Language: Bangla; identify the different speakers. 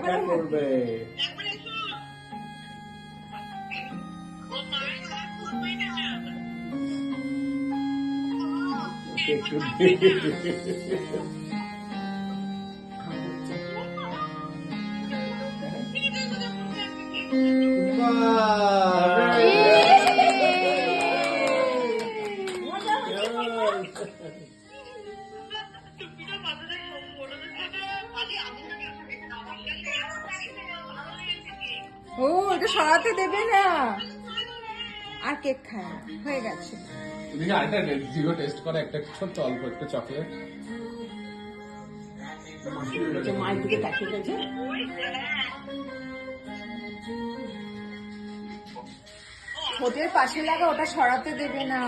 Speaker 1: দেখা করবে। একটু
Speaker 2: ও এটা সরাতে দেবে না, আর কেক খায় না, হয়ে গেছে।
Speaker 1: এদিকে আরেকটা জিরো টেস্ট করা, একটা ছোট্ট অল্প একটা চকলেট।
Speaker 3: মায়ের দিকে তাকিয়ে গেছে।
Speaker 2: ঠোঁটের পাশে লাগা, ওটা সরাতে দেবে না।